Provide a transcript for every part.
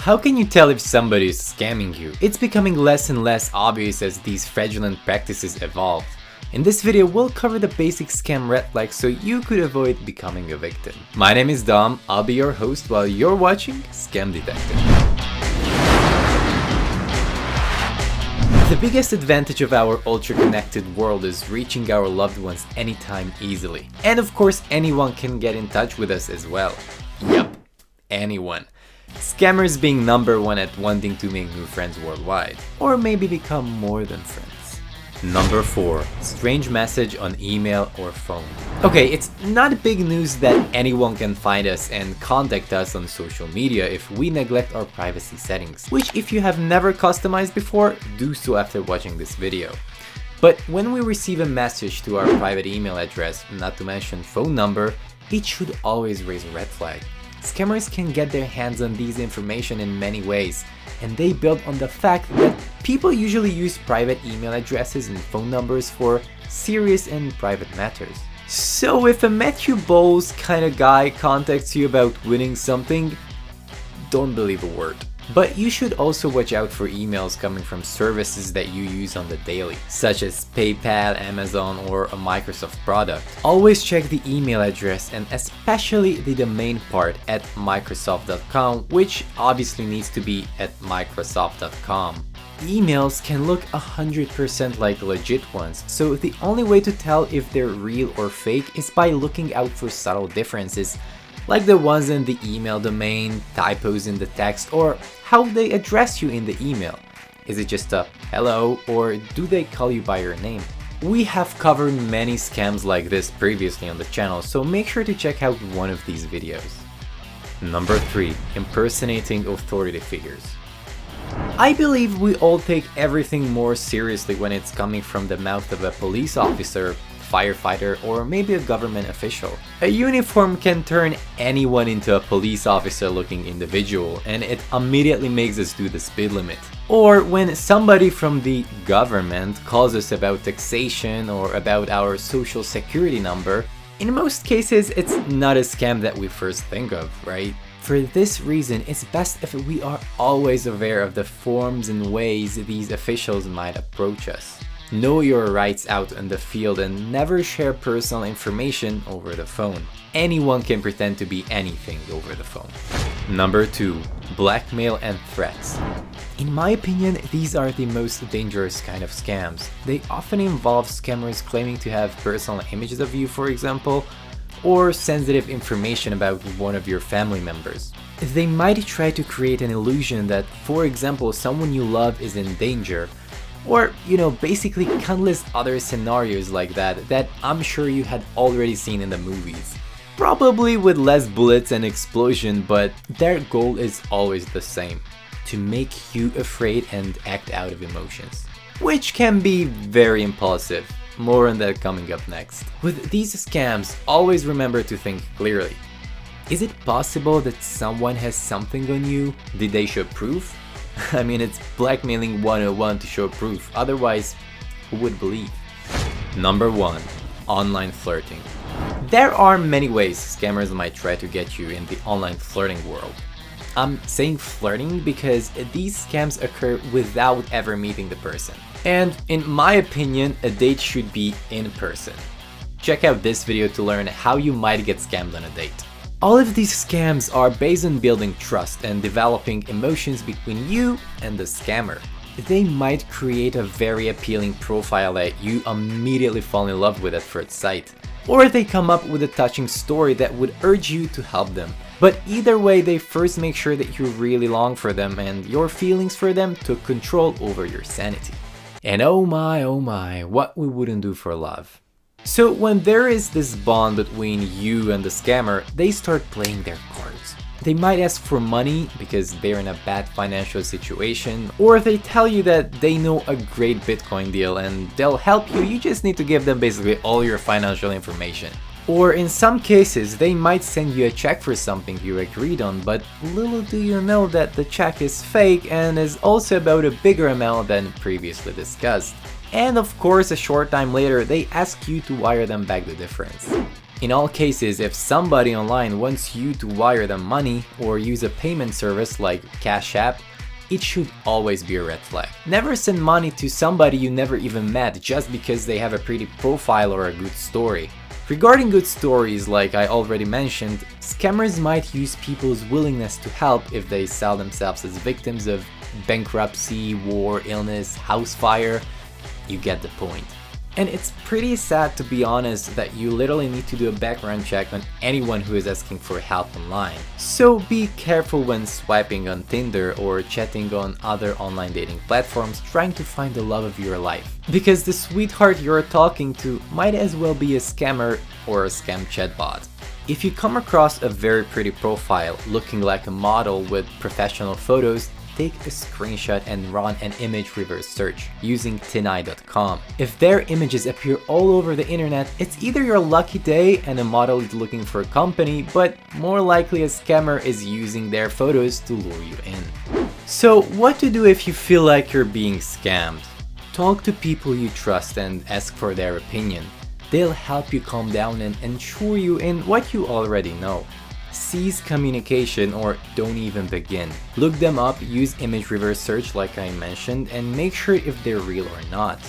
How can you tell if somebody is scamming you? It's becoming less and less obvious as these fraudulent practices evolve. In this video, we'll cover the basic scam red flags so you could avoid becoming a victim. My name is Dom, I'll be your host while you're watching Scam Detective. The biggest advantage of our ultra-connected world is reaching our loved ones anytime easily. And of course, anyone can get in touch with us as well. Yup, anyone. Scammers being number one at wanting to make new friends worldwide, or maybe become more than friends. Number 4. Strange message on email or phone. Okay, it's not big news that anyone can find us and contact us on social media if we neglect our privacy settings, which if you have never customized before, do so after watching this video. But when we receive a message to our private email address, not to mention phone number, it should always raise a red flag. Scammers can get their hands on these information in many ways, and they build on the fact that people usually use private email addresses and phone numbers for serious and private matters. So if a Matthew Bowles kind of guy contacts you about winning something, don't believe a word. But you should also watch out for emails coming from services that you use on the daily, such as PayPal, Amazon, or a Microsoft product. Always check the email address and especially the domain part at Microsoft.com, which obviously needs to be at Microsoft.com. Emails can look 100% like legit ones, so the only way to tell if they're real or fake is by looking out for subtle differences, like the ones in the email domain, typos in the text, or how they address you in the email. Is it just a hello, or do they call you by your name? We have covered many scams like this previously on the channel, so make sure to check out one of these videos. Number 3. Impersonating authority figures. I believe we all take everything more seriously when it's coming from the mouth of a police officer, firefighter, or maybe a government official. A uniform can turn anyone into a police officer looking individual, and it immediately makes us do the speed limit. Or when somebody from the government calls us about taxation or about our social security number, in most cases it's not a scam that we first think of, right? For this reason, it's best if we are always aware of the forms and ways these officials might approach us. Know your rights out in the field and never share personal information over the phone. Anyone can pretend to be anything over the phone. Number 2. Blackmail and threats. In my opinion, these are the most dangerous kind of scams. They often involve scammers claiming to have personal images of you, for example, or sensitive information about one of your family members. They might try to create an illusion that, for example, someone you love is in danger, or, basically countless other scenarios like that I'm sure you had already seen in the movies. Probably with less bullets and explosion, but their goal is always the same: to make you afraid and act out of emotions, which can be very impulsive. More on that coming up next. With these scams, always remember to think clearly. Is it possible that someone has something on you? Did they show proof? I mean, it's blackmailing 101 to show proof, otherwise, who would believe? Number 1. Online flirting. There are many ways scammers might try to get you in the online flirting world. I'm saying flirting because these scams occur without ever meeting the person. And in my opinion, a date should be in person. Check out this video to learn how you might get scammed on a date. All of these scams are based on building trust and developing emotions between you and the scammer. They might create a very appealing profile that you immediately fall in love with at first sight. Or they come up with a touching story that would urge you to help them. But either way, they first make sure that you really long for them and your feelings for them took control over your sanity. And oh my, what we wouldn't do for love. So when there is this bond between you and the scammer, they start playing their cards. They might ask for money because they're in a bad financial situation, or they tell you that they know a great Bitcoin deal and they'll help you, you just need to give them basically all your financial information. Or in some cases, they might send you a check for something you agreed on, but little do you know that the check is fake and is also about a bigger amount than previously discussed. And of course, a short time later, they ask you to wire them back the difference. In all cases, if somebody online wants you to wire them money or use a payment service like Cash App, it should always be a red flag. Never send money to somebody you never even met just because they have a pretty profile or a good story. Regarding good stories, like I already mentioned, scammers might use people's willingness to help if they sell themselves as victims of bankruptcy, war, illness, house fire. You get the point. And it's pretty sad, to be honest, that you literally need to do a background check on anyone who is asking for help online. So be careful when swiping on Tinder or chatting on other online dating platforms trying to find the love of your life. Because the sweetheart you're talking to might as well be a scammer or a scam chatbot. If you come across a very pretty profile looking like a model with professional photos, take a screenshot and run an image reverse search using tineye.com. If their images appear all over the internet, it's either your lucky day and a model is looking for a company, but more likely a scammer is using their photos to lure you in. So what to do if you feel like you're being scammed? Talk to people you trust and ask for their opinion. They'll help you calm down and ensure you in what you already know. Cease communication or don't even begin. Look them up, use image reverse search like I mentioned, and make sure if they're real or not.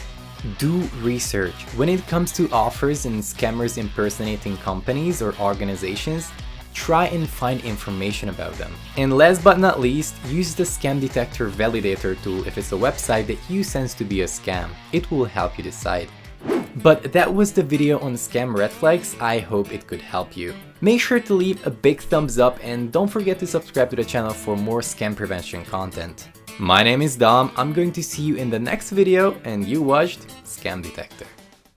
Do research. When it comes to offers and scammers impersonating companies or organizations, try and find information about them. And last but not least, use the Scam Detector Validator tool if it's a website that you sense to be a scam. It will help you decide. But that was the video on scam red flags. I hope it could help you. Make sure to leave a big thumbs up and don't forget to subscribe to the channel for more scam prevention content. My name is Dom, I'm going to see you in the next video and you watched Scam Detector.